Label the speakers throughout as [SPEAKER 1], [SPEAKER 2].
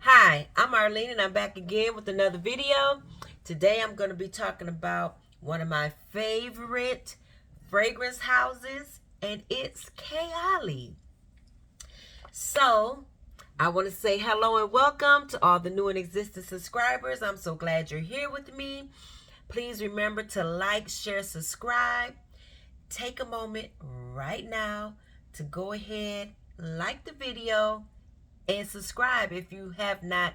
[SPEAKER 1] Hi, I'm Arlene and I'm back again with another video. Today I'm going to be talking about one of my favorite fragrance houses, and it's Kayali. So, I want to say hello and welcome to all the new and existing subscribers. I'm so glad you're here with me. Please remember to like, share, subscribe. Take a moment right now to go ahead, like the video, and subscribe if you have not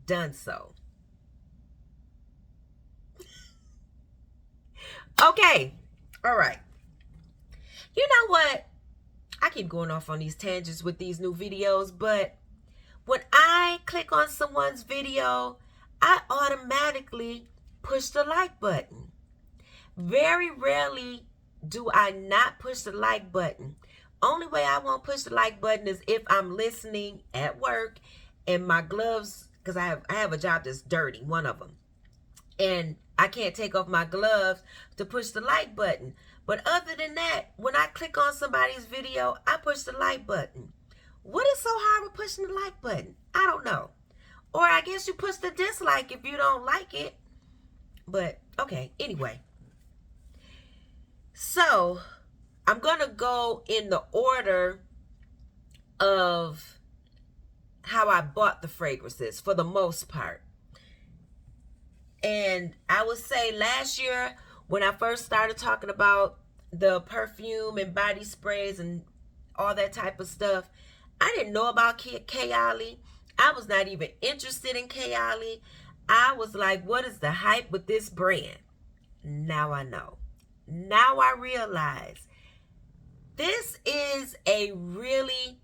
[SPEAKER 1] done so. Okay, all right. You know what? I keep going off on these tangents with these new videos, but when I click on someone's video, I automatically push the like button. Very rarely do I not push the like button. Only way I won't push the like button is if I'm listening at work and my gloves, because I have a job that's dirty, one of them, and I can't take off my gloves to push the like button. But other than that, when I click on somebody's video, I push the like button. What is so hard with pushing the like button? I don't know. Or I guess you push the dislike if you don't like it. But okay, anyway. So I'm going to go in the order of how I bought the fragrances for the most part. And I would say last year when I first started talking about the perfume and body sprays and all that type of stuff, I didn't know about Kayali. I was not even interested in Kayali. I was like, what is the hype with this brand? Now I know. Now I realize this is a really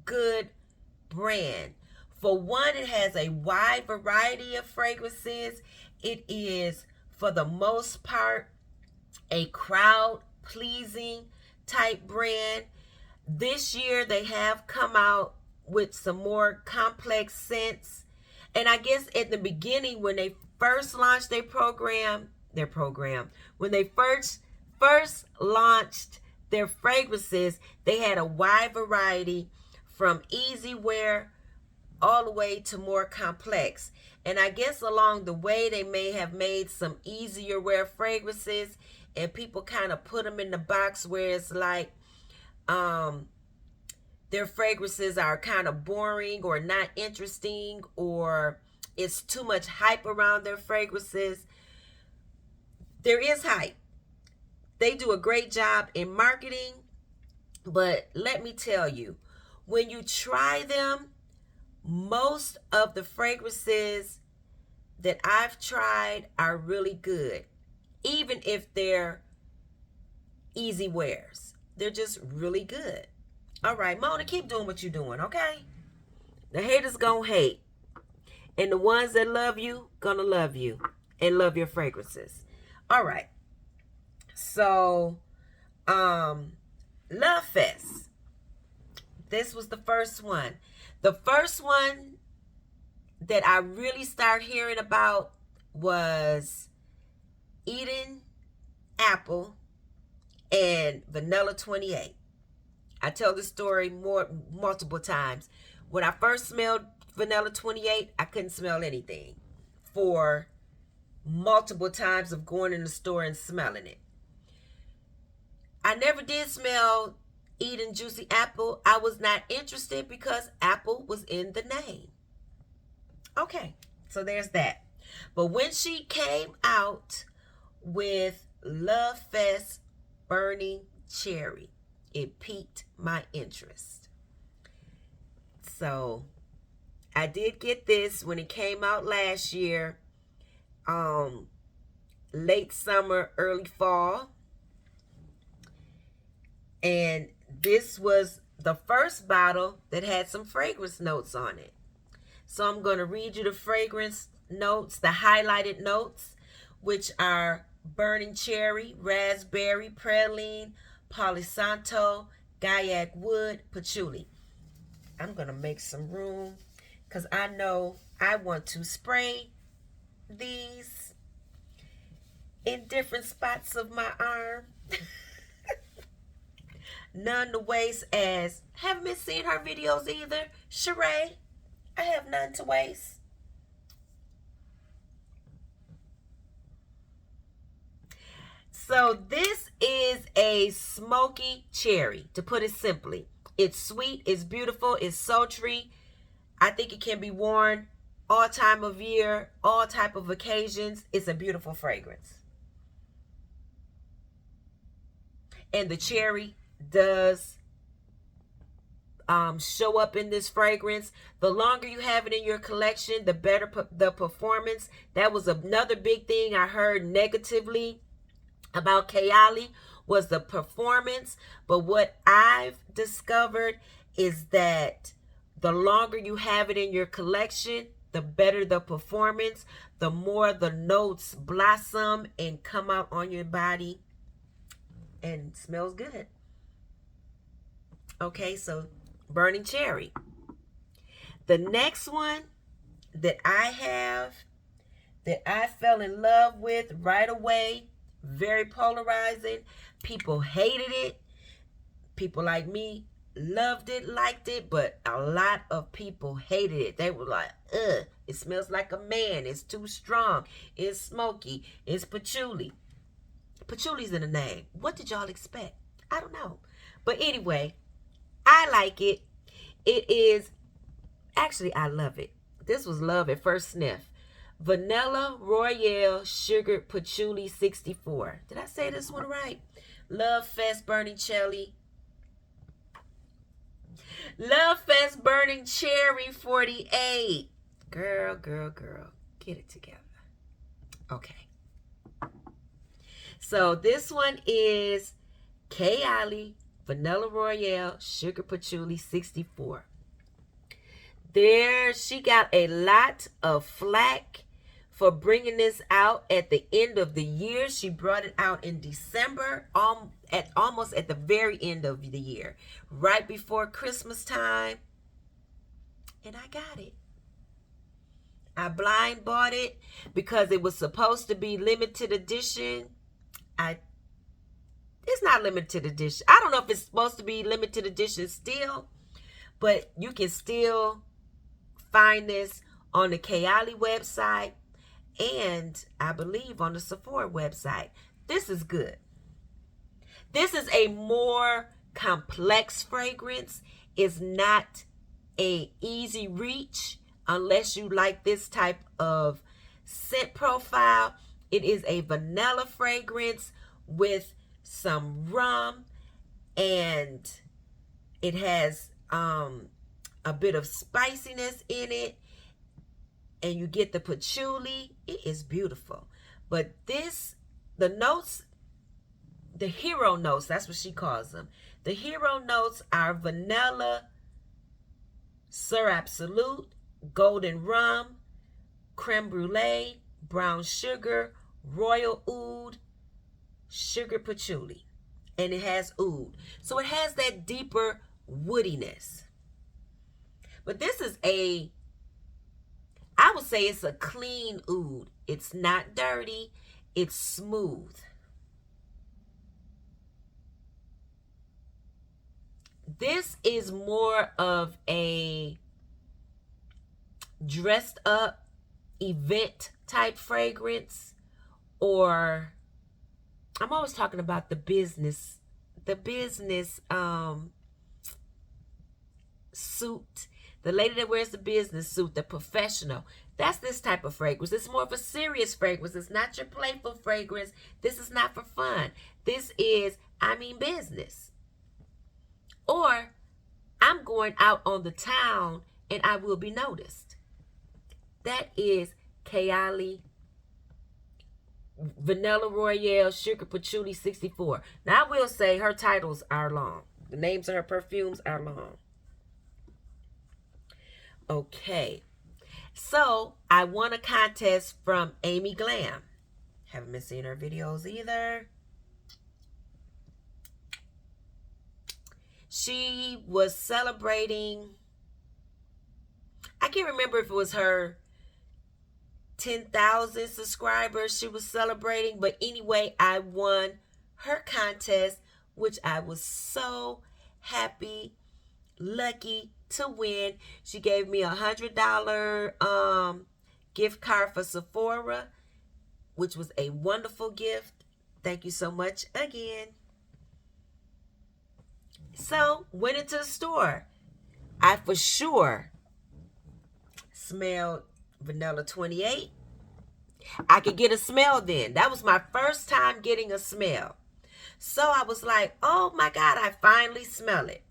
[SPEAKER 1] good brand. For one, it has a wide variety of fragrances. It is, for the most part, a crowd-pleasing type brand. This year, they have come out with some more complex scents. And I guess at the beginning, when they first launched their program, when they first launched their fragrances, they had a wide variety from easy wear all the way to more complex. And I guess along the way, they may have made some easier wear fragrances, and people kind of put them in the box where it's like their fragrances are kind of boring or not interesting, or it's too much hype around their fragrances. There is hype. They do a great job in marketing, but let me tell you, when you try them, most of the fragrances that I've tried are really good, even if they're easy wears. They're just really good. All right, Mona, keep doing what you're doing, okay? The haters gonna hate, and the ones that love you gonna love you and love your fragrances. All right. So, Lovefest. This was the first one. The first one that I really started hearing about was Eden Apple and Vanilla 28. I tell this story multiple times. When I first smelled Vanilla 28, I couldn't smell anything for multiple times of going in the store and smelling it. I never did smell Eden Juicy Apple. I was not interested because apple was in the name. Okay, so there's that. But when she came out with Lovefest Burning Cherry, it piqued my interest. So I did get this when it came out last year, late summer, early fall. And this was the first bottle that had some fragrance notes on it. So I'm going to read you the fragrance notes, the highlighted notes, which are burning cherry, raspberry, praline, Palo Santo, Gaiac wood, patchouli. I'm going to make some room because I know I want to spray these in different spots of my arm. None the waste as, haven't been seeing her videos either, Sheree. I have none to waste. So this is a smoky cherry, to put it simply. It's sweet, it's beautiful, it's sultry. I think it can be worn all time of year, all type of occasions. It's a beautiful fragrance. And the cherry does show up in this fragrance. The longer you have it in your collection, the better the performance. That was another big thing I heard negatively about Kayali, was the performance. But what I've discovered is that the longer you have it in your collection, the better the performance, the more the notes blossom and come out on your body and smells good. Okay, so burning cherry. The next one that I have, that I fell in love with right away, very polarizing. People hated it. People like me loved it, liked it, but a lot of people hated it. They were like, ugh, it smells like a man. It's too strong. It's smoky. It's patchouli. Patchouli's in the name. What did y'all expect? I don't know. But anyway, I like it. It is, actually, I love it. This was love at first sniff. Vanilla Royale Sugared Patchouli 64. Did I say this one right? Lovefest Burning Cherry. Lovefest Burning Cherry 48. Girl. Get it together. Okay. So this one is Kayali Vanilla Royale Sugar Patchouli 64. There, she got a lot of flack for bringing this out at the end of the year. She brought it out in December, almost at the very end of the year, right before Christmas time. And I got it. I blind bought it because it was supposed to be limited edition. It's not limited edition. I don't know if it's supposed to be limited edition still, but you can still find this on the Kayali website and I believe on the Sephora website. This is good. This is a more complex fragrance. It's not a easy reach unless you like this type of scent profile. It is a vanilla fragrance with some rum, and it has a bit of spiciness in it, and you get the patchouli. It is beautiful. But this, the notes, the hero notes, that's what she calls them. The hero notes are vanilla, Sir Absolute, golden rum, creme brulee, brown sugar, royal oud, sugar patchouli. And it has oud. So it has that deeper woodiness. But this is I would say it's a clean oud. It's not dirty. It's smooth. This is more of a dressed up event type fragrance, or I'm always talking about the business suit. The lady that wears the business suit, the professional. That's this type of fragrance. It's more of a serious fragrance. It's not your playful fragrance. This is not for fun. This is, I mean business. Or I'm going out on the town and I will be noticed. That is Kayali Vanilla Royale Sugar Patchouli 64. Now I will say her titles are long. The names of her perfumes are long. Okay. So I won a contest from Amy Glam. Haven't been seeing her videos either. She was celebrating, I can't remember if it was her 10,000 subscribers she was celebrating, but anyway, I won her contest, which I was so happy. lucky to win. She gave me $100 gift card for Sephora, which was a wonderful gift. Thank you so much again. So, went into the store. I for sure smelled Vanilla 28. I could get a smell then. That was my first time getting a smell. So I was like, oh my God, I finally smell it.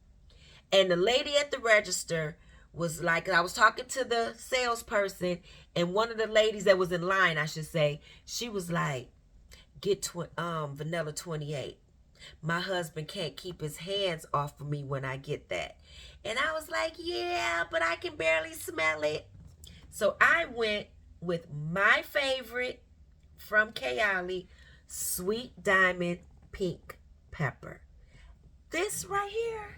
[SPEAKER 1] And the lady at the register was like, I was talking to the salesperson, and one of the ladies that was in line, I should say, she was like, get Vanilla 28. My husband can't keep his hands off of me when I get that. And I was like, yeah, but I can barely smell it. So I went with my favorite from Kayali, Sweet Diamond Pink Pepper. This right here,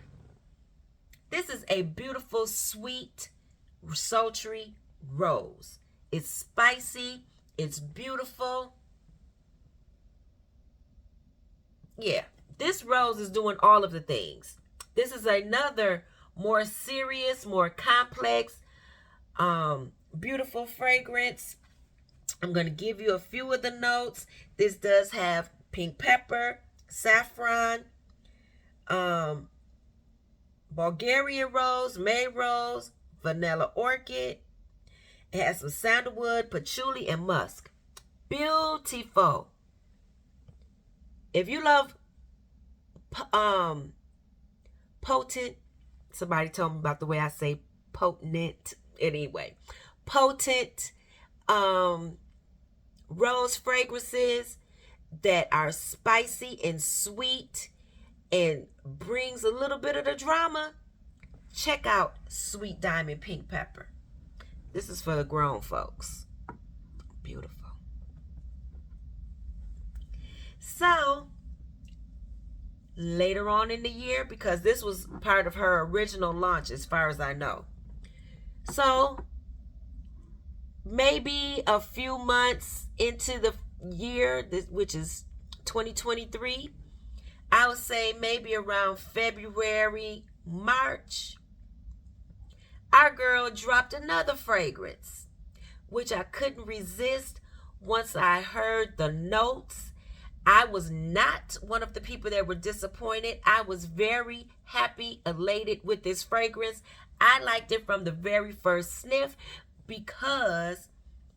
[SPEAKER 1] this is a beautiful, sweet, sultry rose. It's spicy. It's beautiful. Yeah, this rose is doing all of the things. This is another more serious, more complex, beautiful fragrance. I'm going to give you a few of the notes. This does have pink pepper, saffron, Bulgarian rose, May rose, vanilla orchid. It has some sandalwood, patchouli, and musk. Beautiful. If you love potent, somebody told me about the way I say potent. Anyway, potent rose fragrances that are spicy and sweet and brings a little bit of the drama, check out Sweet Diamond Pink Pepper. This is for the grown folks. Beautiful. So, later on in the year, because this was part of her original launch as far as I know. So, maybe a few months into the year, which is 2023, I would say maybe around February, March, our girl dropped another fragrance, which I couldn't resist once I heard the notes. I was not one of the people that were disappointed. I was very happy, elated with this fragrance. I liked it from the very first sniff because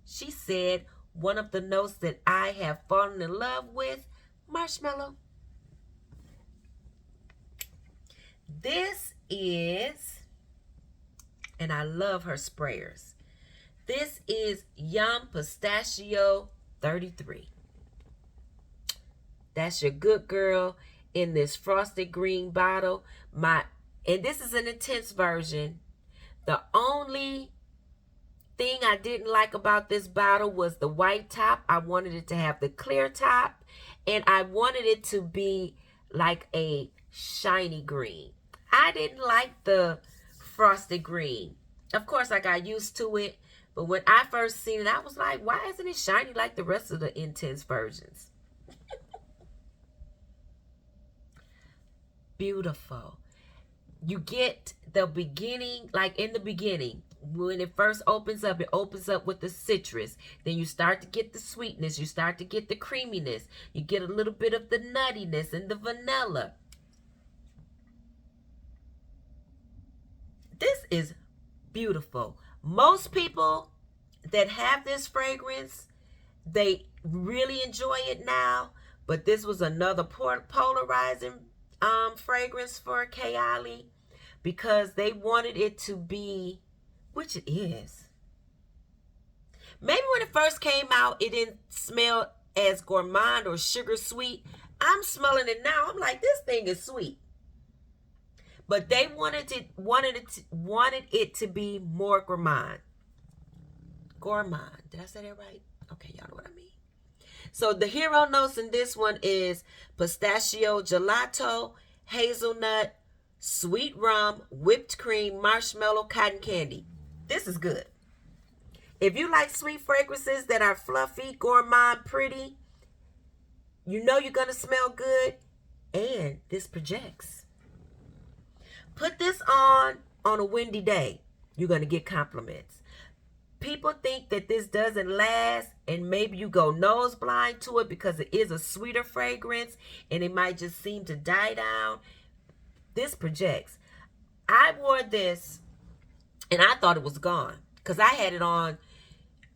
[SPEAKER 1] she said one of the notes that I have fallen in love with, marshmallow. This is, and I love her sprayers. This is Yum Pistachio 33. That's your good girl in this frosted green bottle. And this is an intense version. The only thing I didn't like about this bottle was the white top. I wanted it to have the clear top, and I wanted it to be like a shiny green. I didn't like the frosted green. Of course, I got used to it, but when I first seen it, I was like, why isn't it shiny like the rest of the intense versions? Beautiful. You get the beginning, like in the beginning, when it first opens up, it opens up with the citrus. Then you start to get the sweetness. You start to get the creaminess. You get a little bit of the nuttiness and the vanilla. This is beautiful. Most people that have this fragrance, they really enjoy it now. But this was another polarizing fragrance for Kayali because they wanted it to be, which it is. Maybe when it first came out, it didn't smell as gourmand or sugar sweet. I'm smelling it now. I'm like, this thing is sweet. But they wanted it to be more gourmand. Gourmand. Did I say that right? Okay, y'all know what I mean. So the hero notes in this one is pistachio, gelato, hazelnut, sweet rum, whipped cream, marshmallow, cotton candy. This is good. If you like sweet fragrances that are fluffy, gourmand, pretty, you know you're going to smell good, and this projects. Put this on a windy day. You're going to get compliments. People think that this doesn't last, and maybe you go nose blind to it because it is a sweeter fragrance and it might just seem to die down. This projects. I wore this and I thought it was gone because I had it on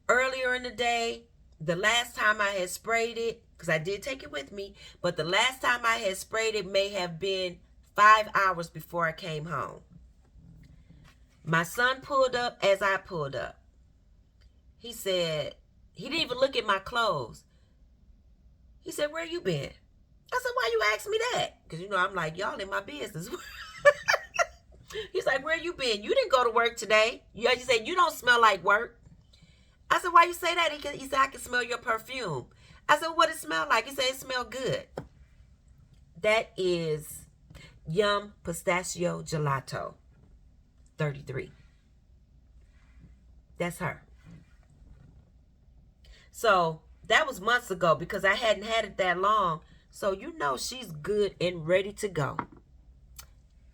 [SPEAKER 1] earlier in the day. The last time I had sprayed it, because I did take it with me, but the last time I had sprayed it may have been 5 hours before I came home. My son pulled up as I pulled up. He said, he didn't even look at my clothes. He said, where you been? I said, why you ask me that? Because, you know, I'm like, y'all in my business. He's like, where you been? You didn't go to work today. You said, you don't smell like work. I said, why you say that? He said, I can smell your perfume. I said, what it smell like? He said, it smell good. That is Yum Pistachio Gelato 33. That's her. So that was months ago because I hadn't had it that long. So you know she's good and ready to go.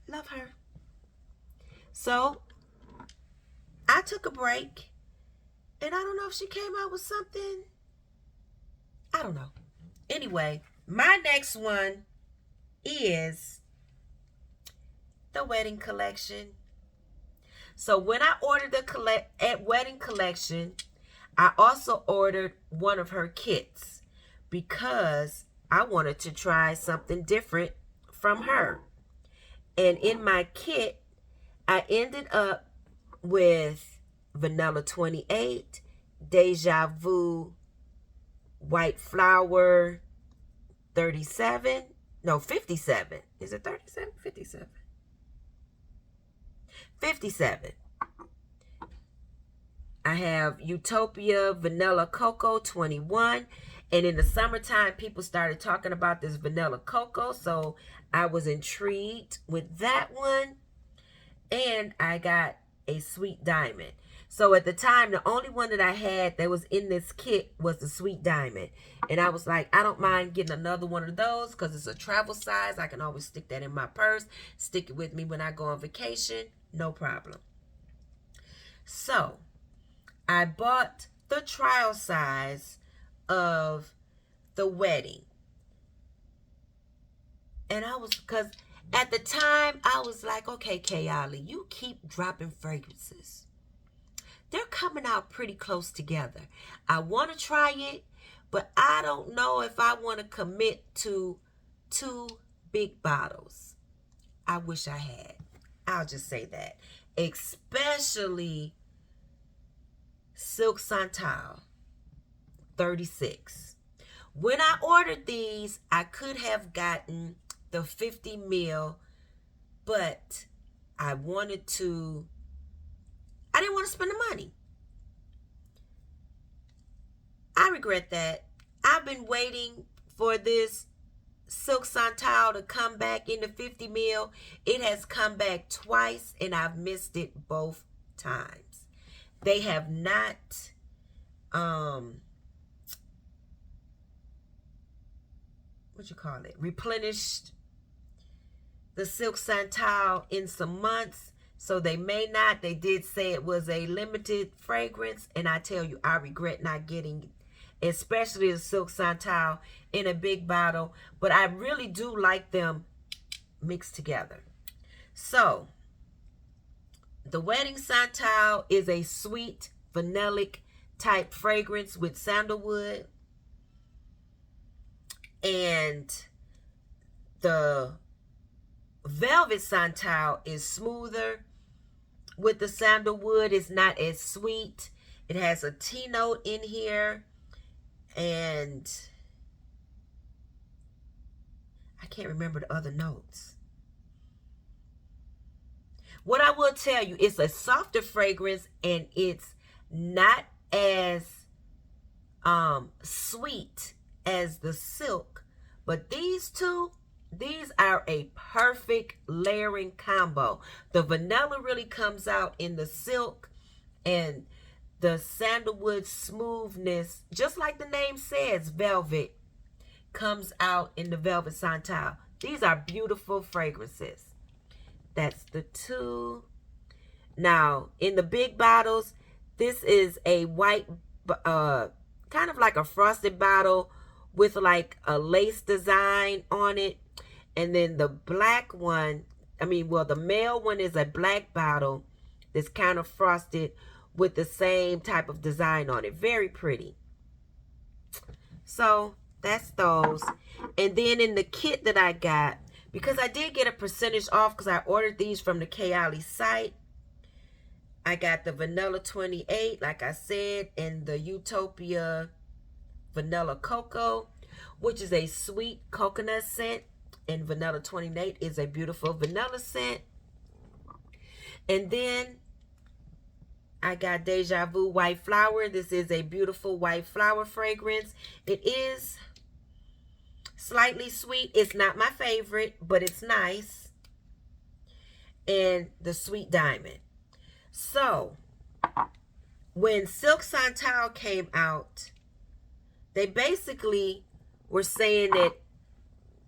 [SPEAKER 1] Love her. So I took a break. And I don't know if she came out with something. I don't know. Anyway, my next one is the wedding collection. So when I ordered the wedding collection, I also ordered one of her kits because I wanted to try something different from her. And in my kit, I ended up with Vanilla 28, Dejà Vu White Flower 37. No, 57. Is it 37? 57. 57. I have Utopia Vanilla Coco 21. And in the summertime, people started talking about this Vanilla Coco. So I was intrigued with that one. And I got a Sweet Diamond. So at the time, the only one that I had that was in this kit was the Sweet Diamond. And I was like, I don't mind getting another one of those because it's a travel size. I can always stick that in my purse, stick it with me when I go on vacation. No problem. So I bought the trial size of the wedding. And I was, because at the time, I was like, okay, Kayali, you keep dropping fragrances. They're coming out pretty close together. I want to try it, but I don't know if I want to commit to 2 big bottles. I wish I had. I'll just say that. Especially Silk Santal 36. When I ordered these, I could have gotten the 50 ml, but I didn't want to spend the money. I regret that. I've been waiting for this Silk Santal to come back in the 50 ml. It has come back twice and I've missed it both times. They have not replenished the Silk Santal in some months. So they may not. They did say it was a limited fragrance. And I tell you, I regret not getting it, especially the Silk Santal in a big bottle. But I really do like them mixed together. So the Wedding Santal is a sweet vanillic type fragrance with sandalwood. And the Velvet Santal is smoother with the sandalwood. It's not as sweet. It has a tea note in here. And I can't remember the other notes. What I will tell you, it's a softer fragrance and it's not as sweet as the silk. But these two, these are a perfect layering combo. The vanilla really comes out in the silk and the sandalwood smoothness, just like the name says, velvet, comes out in the Velvet Santal. These are beautiful fragrances. That's the 2. Now, in the big bottles, this is a white, kind of like a frosted bottle with like a lace design on it. And then the black one, the male one is a black bottle that's kind of frosted with the same type of design on it. Very pretty. So that's those. And then in the kit that I got, because I did get a percentage off because I ordered these from the Kayali site, I got the Vanilla 28, like I said, and the Utopia Vanilla Coco, which is a sweet coconut scent. And Vanilla 28 is a beautiful vanilla scent. And then I got Deja Vu White Flower. This is a beautiful white flower fragrance. It is slightly sweet. It's not my favorite, but it's nice. And the Sweet Diamond. So, when Silk Santal came out, they basically were saying that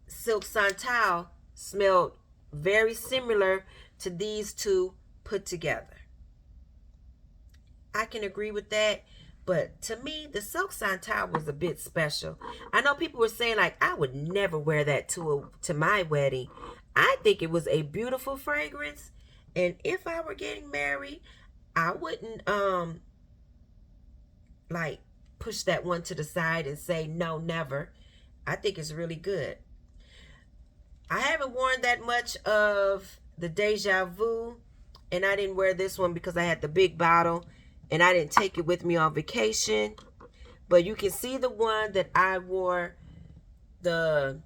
[SPEAKER 1] Silk Santal smelled very similar to these two put together. I can agree with that, but to me, the Silk Santal was a bit special. I know people were saying, like, I would never wear that to my wedding. I think it was a beautiful fragrance, and if I were getting married, I wouldn't, like, push that one to the side and say, no, never. I think it's really good. I haven't worn that much of the Deja Vu, and I didn't wear this one because I had the big bottle, and I didn't take it with me on vacation. But you can see the one that I wore, the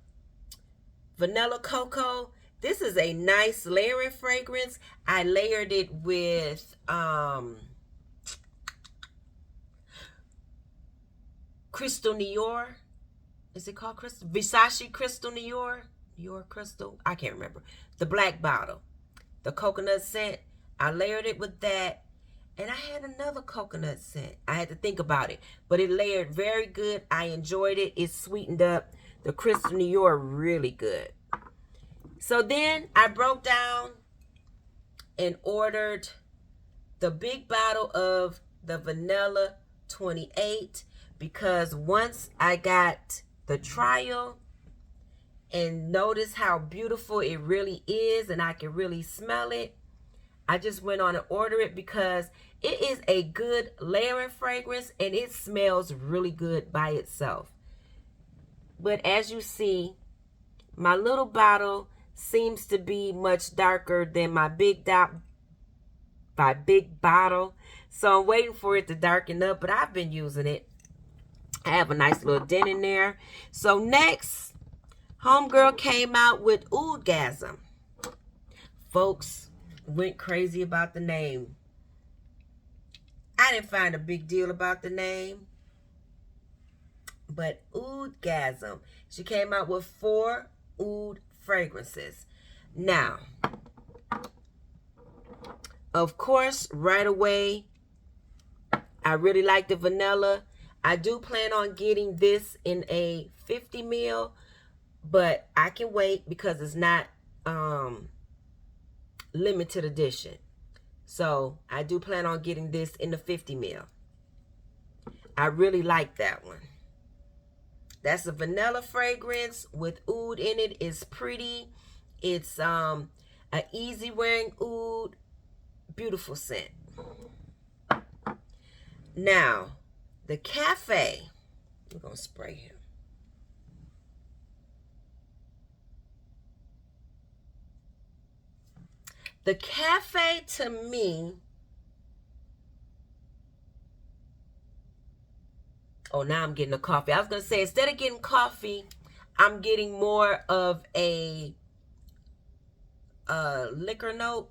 [SPEAKER 1] Vanilla Coco. This is a nice layering fragrance. I layered it with Crystal Nior. Is it called Crystal? Versace Crystal Nior? Nior Crystal? I can't remember. The black bottle. The coconut scent. I layered it with that. And I had another coconut scent. I had to think about it. But it layered very good. I enjoyed it. It sweetened up. The Crystal Nior, really good. So then I broke down and ordered the big bottle of the Vanilla 28. Because once I got the trial and notice how beautiful it really is and I can really smell it, I just went on and ordered it because it is a good layering fragrance and it smells really good by itself. But as you see, my little bottle seems to be much darker than my big bottle. So I'm waiting for it to darken up, but I've been using it. I have a nice little dent in there. So next, homegirl came out with Oudgasm. Folks went crazy about the name. I didn't find a big deal about the name. But Oudgasm. She came out with 4 oud fragrances. Now, of course, right away, I really like the vanilla. I do plan on getting this in a 50 ml, but I can wait because it's not limited edition. So I do plan on getting this in the 50 ml. I really like that one. That's a vanilla fragrance with oud in it. It's pretty. It's an easy wearing oud. Beautiful scent. Now, the cafe. We're going to spray him. The cafe to me. Oh, now I'm getting a coffee. I was going to say, instead of getting coffee, I'm getting more of a liquor note.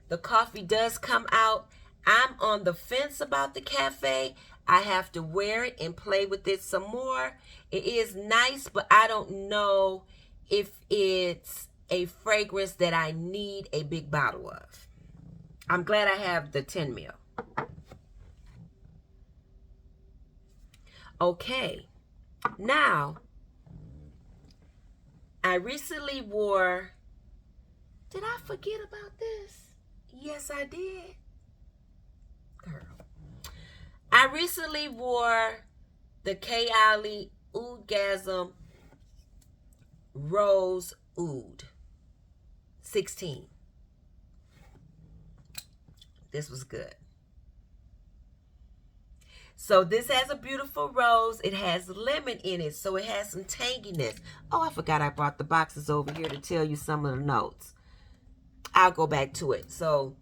[SPEAKER 1] The coffee does come out. I'm on the fence about the cafe. I have to wear it and play with it some more. It is nice, but I don't know if it's a fragrance that I need a big bottle of. I'm glad I have the 10 ml. Okay. Now, I recently wore, did I forget about this? Yes, I did. Girl. I recently wore the Kayali Oudgasm Rose Oud 16. This was good. So this has a beautiful rose. It has lemon in it, so it has some tanginess. Oh, I forgot I brought the boxes over here to tell you some of the notes. I'll go back to it. So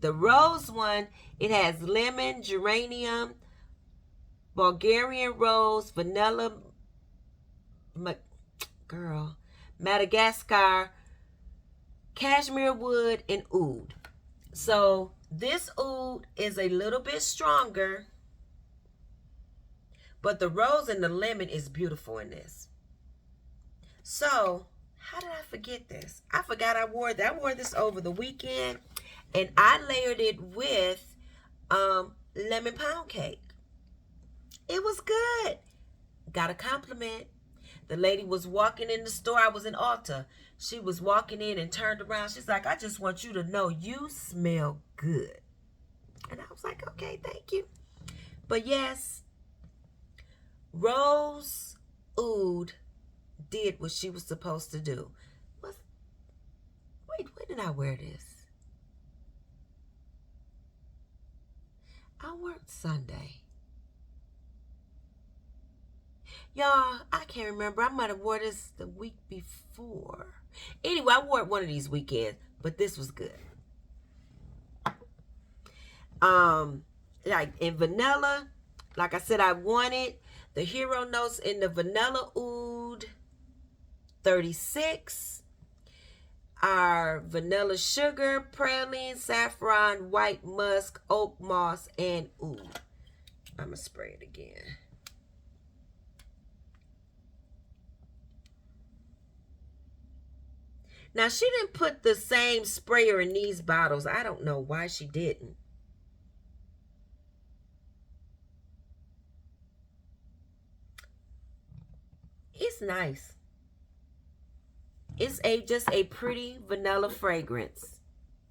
[SPEAKER 1] the rose one, it has lemon, geranium, Bulgarian rose, vanilla, Madagascar, cashmere wood, and oud. So this oud is a little bit stronger, but the rose and the lemon is beautiful in this. So how did I forget this? I forgot I wore that. I wore this over the weekend, and I layered it with lemon pound cake. It was good. Got a compliment. The lady was walking in the store. I was in Ulta. She was walking in and turned around. She's like, I just want you to know you smell good. And I was like, okay, thank you. But yes, Rose Oud did what she was supposed to do. Wait, when did I wear this? I worked Sunday. Y'all, I can't remember. I might have wore this the week before. Anyway, I wore it one of these weekends, but this was good. Like in vanilla, like I said, I wanted the hero notes in the Vanilla Oud 36 are vanilla sugar, praline, saffron, white musk, oak moss, and oud. I'm gonna spray it again. Now, she didn't put the same sprayer in these bottles. I don't know why she didn't. It's nice. It's just a pretty vanilla fragrance.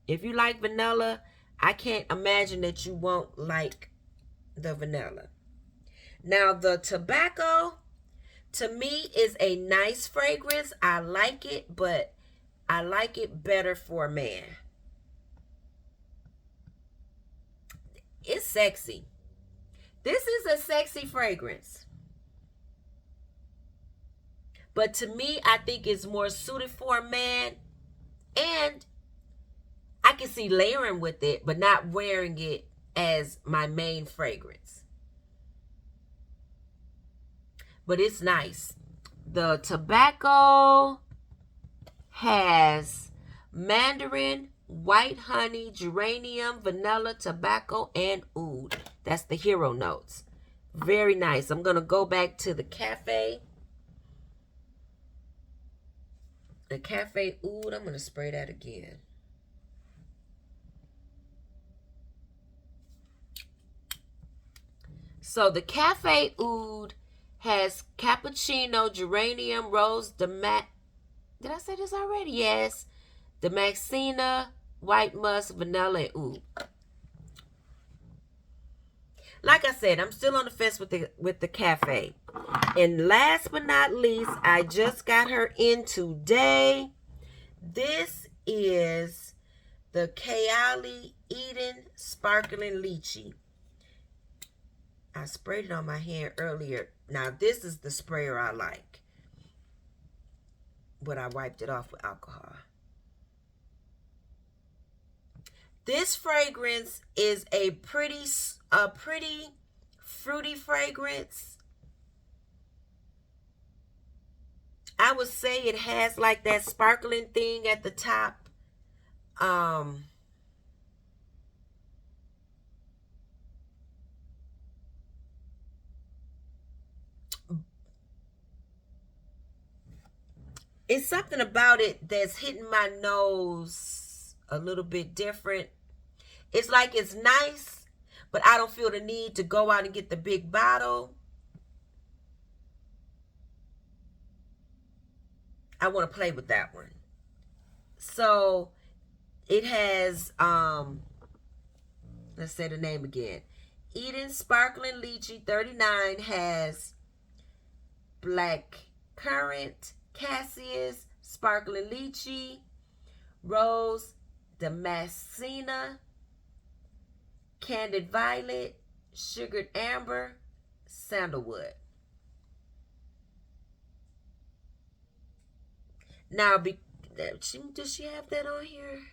[SPEAKER 1] If you like vanilla, I can't imagine that you won't like the vanilla. Now, the tobacco, to me, is a nice fragrance. I like it, but I like it better for a man. It's sexy. This is a sexy fragrance. But to me, I think it's more suited for a man. And I can see layering with it, but not wearing it as my main fragrance. But it's nice. The tobacco has mandarin, white honey, geranium, vanilla, tobacco, and oud. That's the hero notes. Very nice. I'm going to go back to the Cafe. The Cafe Oud. I'm going to spray that again. So the Cafe Oud has cappuccino, geranium, rose, did I say this already? Yes. Damascena, white musk, vanilla, and oud. Like I said, I'm still on the fence with the Cafe. And last but not least, I just got her in today. This is the Kayali Eden Sparkling Lychee. I sprayed it on my hand earlier. Now, this is the sprayer I like. But I wiped it off with alcohol. This fragrance is a pretty fruity fragrance. I would say it has like that sparkling thing at the top. It's something about it that's hitting my nose a little bit different. It's like it's nice, but I don't feel the need to go out and get the big bottle. I want to play with that one. So it has, let's say the name again. Eden Sparkling Lychee 39 has black currant, cassius, sparkling lychee, rose damascena, candied violet, sugared amber, sandalwood. Now, does she have that on here?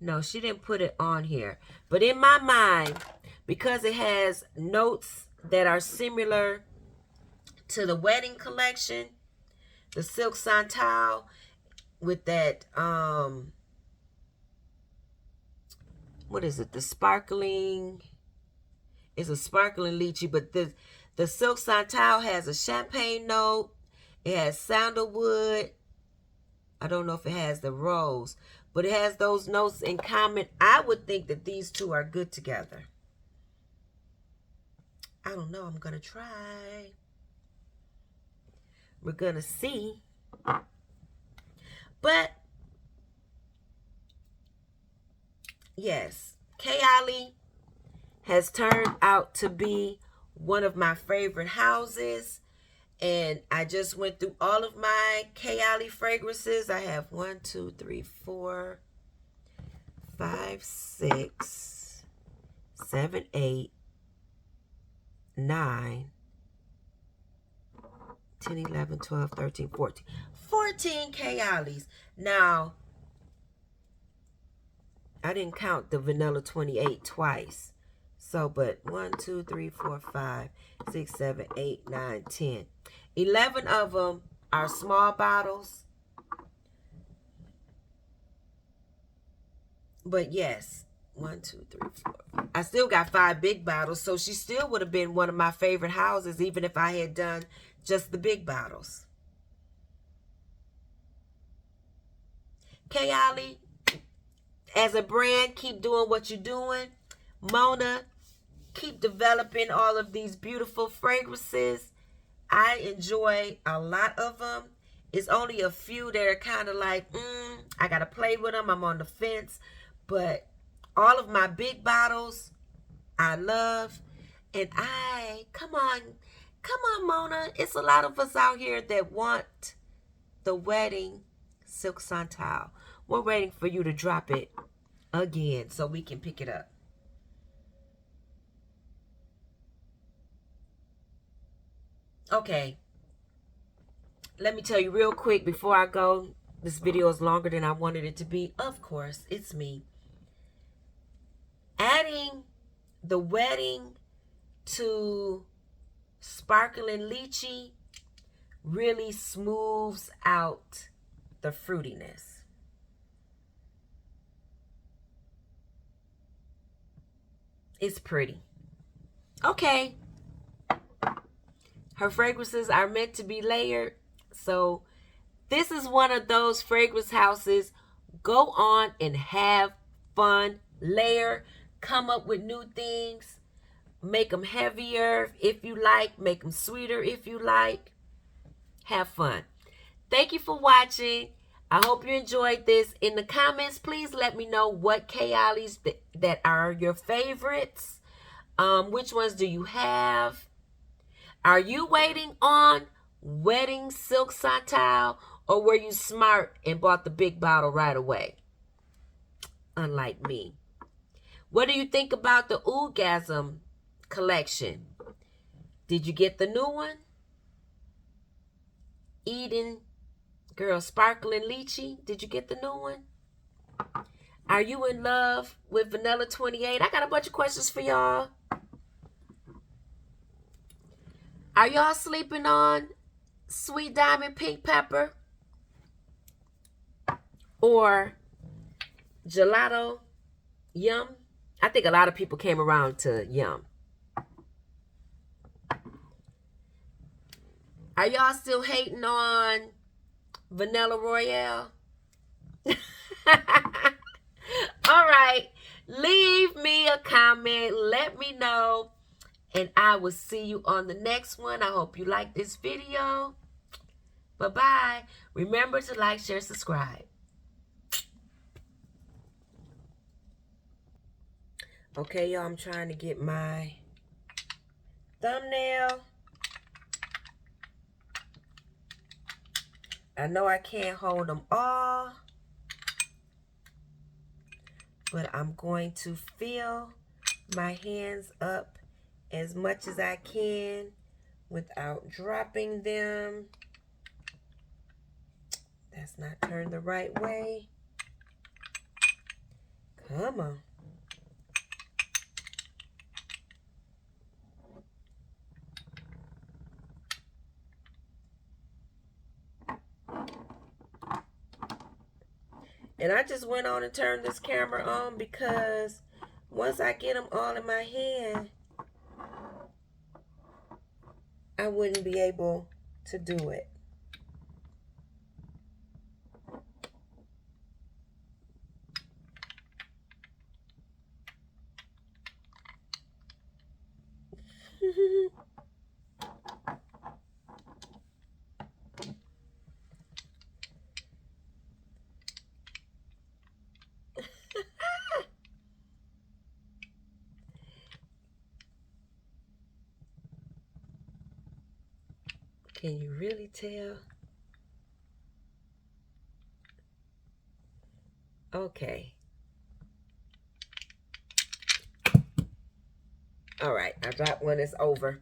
[SPEAKER 1] No, she didn't put it on here. But in my mind, because it has notes that are similar to the wedding collection, the Silk Santal with that, what is it? The sparkling, it's a sparkling lychee, but the Silk Santal has a champagne note. It has sandalwood. I don't know if it has the rose, but it has those notes in common. I would think that these two are good together. I don't know. I'm going to try. We're going to see. But, yes, Kayali has turned out to be one of my favorite houses. And I just went through all of my Kayali fragrances. I have 1, 2, 3, 4, 5, 6, 7, 8, 9, 10, 11, 12, 13, 14. 14 Kayalis. Now, I didn't count the Vanilla 28 twice. So, but 1, 2, 3, 4, 5, 6, 7, 8, 9, 10. 11 of them are small bottles. But yes, 1, 2, 3, 4. I still got 5 big bottles. So she still would have been one of my favorite houses, even if I had done just the big bottles. Kayali, as a brand, keep doing what you're doing. Mona, keep developing all of these beautiful fragrances. I enjoy a lot of them. It's only a few that are kind of like, I got to play with them. I'm on the fence. But all of my big bottles, I love. And come on, Mona. It's a lot of us out here that want the wedding Silk Santal. We're waiting for you to drop it again so we can pick it up. Okay, let me tell you real quick before I go. This video is longer than I wanted it to be. Of course, it's me. Adding the wedding to sparkling lychee really smooths out the fruitiness. It's pretty. Okay. Her fragrances are meant to be layered. So this is one of those fragrance houses. Go on and have fun. Layer. Come up with new things. Make them heavier if you like. Make them sweeter if you like. Have fun. Thank you for watching. I hope you enjoyed this. In the comments, please let me know what Kayalis that are your favorites. Which ones do you have? Are you waiting on wedding Silk Santal, or were you smart and bought the big bottle right away? Unlike me. What do you think about the Oudgasm collection? Did you get the new one? Eden, girl, Sparkling Lychee. Did you get the new one? Are you in love with Vanilla 28? I got a bunch of questions for y'all. Are y'all sleeping on Sweet Diamond Pink Pepper or Gelato Yum? I think a lot of people came around to Yum. Are y'all still hating on Vanilla Royale? All right. Leave me a comment. Let me know. And I will see you on the next one. I hope you like this video. Bye-bye. Remember to like, share, subscribe. Okay, y'all, I'm trying to get my thumbnail. I know I can't hold them all, but I'm going to fill my hands up as much as I can without dropping them. That's not turned the right way. Come on. And I just went on and turned this camera on because once I get them all in my hand, I wouldn't be able to do it. Can you really tell? Okay. All right, I dropped one. It's over.